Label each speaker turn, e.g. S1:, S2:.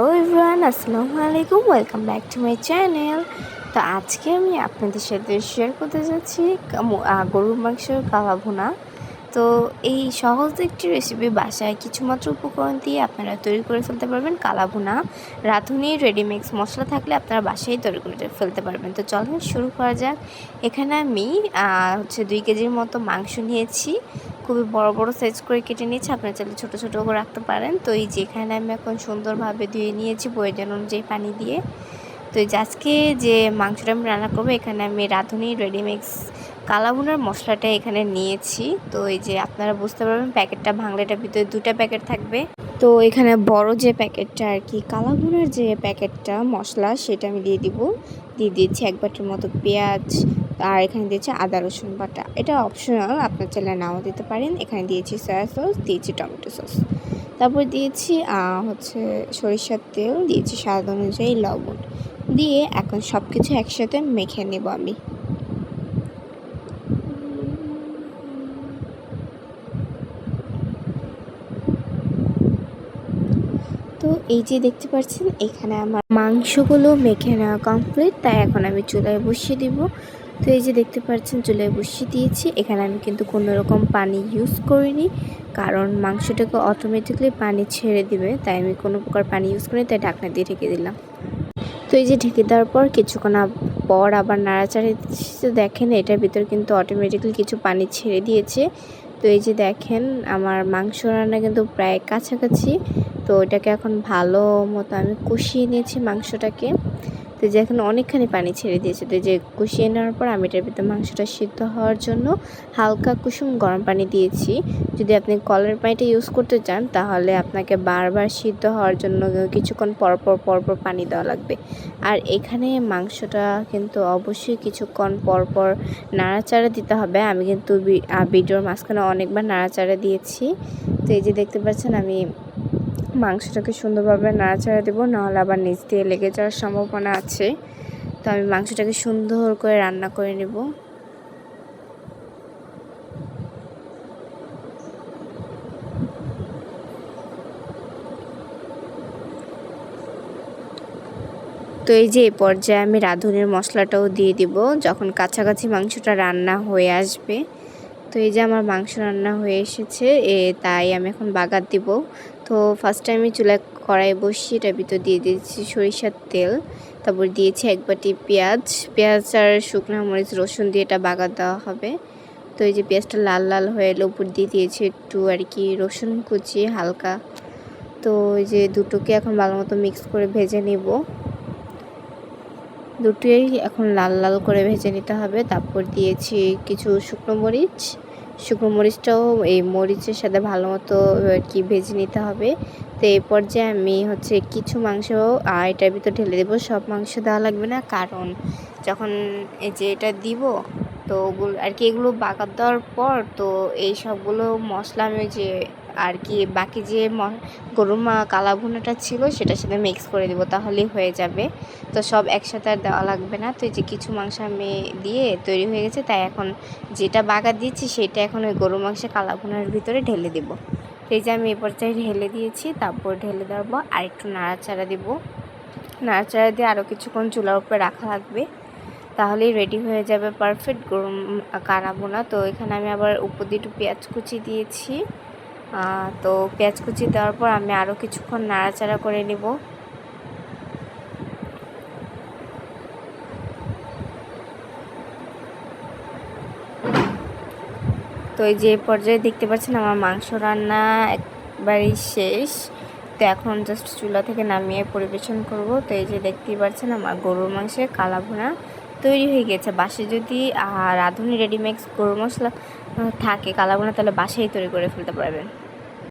S1: Hello everyone, আসসালামু আলাইকুম। Welcome back to my channel. তো আজকে আমি আপনাদের সাথে শেয়ার করতে যাচ্ছি গরুর মাংসের কালা ভুনা। তো এই সহজ একটি রেসিপি বাসায় কিছুমাত্র উপকরণ দিয়ে আপনারা তৈরি করে ফেলতে পারবেন কালা ভুনা। রাঁধুনি রেডিমিক্স মশলা থাকলে আপনারা বাসায় তৈরি করে ফেলতে পারবেন। তো চলুন শুরু করা যাক। এখানে আমি 2 কেজির মতো মাংস নিয়েছি। খুবই বড় বড় সাইজ করে কেটে নিয়েছি, আপনারা চাইলে ছোটো ছোটো করে রাখতে পারেন। তো এই যে এখানে আমি এখন সুন্দরভাবে ধুয়ে নিয়েছি প্রয়োজন অনুযায়ী পানি দিয়ে। তো এই যে আজকে যে মাংসটা আমি রান্না করবো, এখানে আমি রাঁধুনি রেডিমিক্স কালা ভুনার মশলাটা এখানে নিয়েছি। তো এই যে আপনারা বুঝতে পারবেন প্যাকেটটা ভাঙলে এটার ভিতরে 2টা প্যাকেট থাকবে। তো এখানে বড় যে প্যাকেটটা আর কি কালা ভুনার যে প্যাকেটটা মশলা, সেটা আমি দিয়ে দিয়েছি 1 বাটির মতো পেঁয়াজ। আর এখানে দিয়েছি আদা রসুন বাটা, এটা অপশনাল, আপনার চাইলে নাও দিতে পারেন। এখানে দিয়েছি সয়া সস, দিয়েছি টমেটো সস, তারপর দিয়েছি সরিষার তেল, দিয়েছি স্বাদ অনুযায়ী লবণ দিয়ে এখন সব কিছু একসাথে মেখে নেব আমি। তো এই যে দেখতে পাচ্ছেন এখানে আমার মাংসগুলো মেখে নেওয়া কমপ্লিট, তাই এখন আমি চুলায় বসিয়ে দিব। তো এই যে দেখতে পাচ্ছেন চুলায় বসিয়ে দিয়েছি। এখানে আমি কিন্তু কোনো রকম পানি ইউজ করিনি, কারণ মাংসটাকে অটোমেটিকলি পানি ছেড়ে দিবে, তাই আমি কোনো প্রকার পানি ইউজ করিনি, তাই ঢাকনা দিয়ে ঢেকে দিলাম। তো এই যে ঢেকে দেওয়ার পর কিছুক্ষণ পর আবার নাড়াচাড়া দেখেন এটার ভিতর কিন্তু অটোমেটিকলি কিছু পানি ছেড়ে দিয়েছে। তো এই যে দেখেন আমার মাংস রান্না কিন্তু প্রায় কাছাকাছি। তো এটাকে এখন ভালো মতো আমি কষিয়ে নিয়েছি মাংসটাকে। তো যে এখন অনেকখানি পানি ছেড়ে দিয়েছে। তো যে কষিয়ে নেওয়ার পর আমি এটার ভিতরে মাংসটা সিদ্ধ হওয়ার জন্য হালকা কুসুম গরম পানি দিয়েছি। যদি আপনি কলের পানিটা ইউজ করতে চান তাহলে আপনাকে বারবার সিদ্ধ হওয়ার জন্য কিছুক্ষণ পরপর পানি দেওয়া লাগবে। আর এখানে মাংসটা কিন্তু অবশ্যই কিছুক্ষণ পরপর নাড়াচাড়া দিতে হবে। আমি কিন্তু ভিডিওর মাঝখানে অনেকবার নাড়াচাড়া দিয়েছি। তো এই যে দেখতে পাচ্ছেন আমি মাংসটাকে সুন্দরভাবে নাড়াচাড়া দেবো, নাহলে আবার নিচ দিয়ে লেগে যাওয়ার সম্ভাবনা আছে। তো আমি মাংসটাকে সুন্দর করে রান্না করে নেব। তো এই যে এই পর্যায়ে আমি রাঁধুনির মশলাটাও দিয়ে দিব যখন কাছাকাছি মাংসটা রান্না হয়ে আসবে। তো এই যে আমার মাংস রান্না হয়ে এসেছে, তাই আমি এখন বাগার দিব। তো ফার্স্টে আমি চুলায় কড়াই বসিয়ে এটার ভিতর দিয়ে দিয়েছি সরিষার তেল, তারপর দিয়েছি 1 বাটি পেঁয়াজ আর শুকনো মরিচ রসুন দিয়ে এটা বাগার দেওয়া হবে। তো এই যে পেঁয়াজটা লাল লাল হয়ে এলে উপর দিয়ে দিয়েছি একটু আর কি রসুন কুচি হালকা। তো এই যে দুটোকে এখন ভালো মতো মিক্স করে ভেজে নেব। দুটোই এখন লাল লাল করে ভেজে নিতে হবে। তারপর দিয়েছি কিছু শুকনো মরিচটাও এই মরিচের সাথে ভালো মতো আর কি ভেজে নিতে হবে। তো এই পর্যায়ে আমি কিছু মাংস এটার ভিতর ঢেলে দেবো। সব মাংস দেওয়া লাগবে না, কারণ যখন এই যে এটা দিব তো ওগুলো আর কি এগুলো বাগার দেওয়ার পর তো এই সবগুলো মশলা আমি ওই যে আর কি বাকি যে গরুর কালা ভুনাটা ছিল সেটার সাথে মিক্স করে দেবো, তাহলেই হয়ে যাবে। তো সব একসাথে আর দেওয়া লাগবে না। তো এই যে কিছু মাংস আমি দিয়ে তৈরি হয়ে গেছে, তাই এখন যেটা বাগার দিয়েছি সেটা এখন ওই গরু মাংসের কালা ভুনার ভিতরে ঢেলে দেবো। তো এই যে আমি এ পর্যায়ে ঢেলে দিয়েছি, তারপর ঢেলে দেওয়ার পর আরেকটু নাড়াচাড়া দেবো। নাড়াচাড়া দিয়ে আরও কিছুক্ষণ চুলার উপরে রাখা লাগবে, তাহলেই রেডি হয়ে যাবে পারফেক্ট গরম কালা ভুনা। তো এখানে আমি আবার উপর দিয়ে একটু পেঁয়াজ কুচি দিয়েছি। তো পেঁয়াজ কুচি দেওয়ার পর আমি আরও কিছুক্ষণ নাড়াচাড়া করে নেব। তো এই যে পর্যায়ে দেখতে পাচ্ছেন আমার মাংস রান্না একবারই শেষ। তো এখন জাস্ট চুলা থেকে নামিয়ে পরিবেশন করব। তো এই যে দেখতেই পাচ্ছেন আমার গরুর মাংসের কালা ভুনা তৈরি হয়ে গেছে। বাসায় যদি রাঁধুনি রেডিমেক্স গরুর মশলা থাকে কালা ভুনা, তাহলে বাসায় তৈরি করে ফেলতে পারবেন।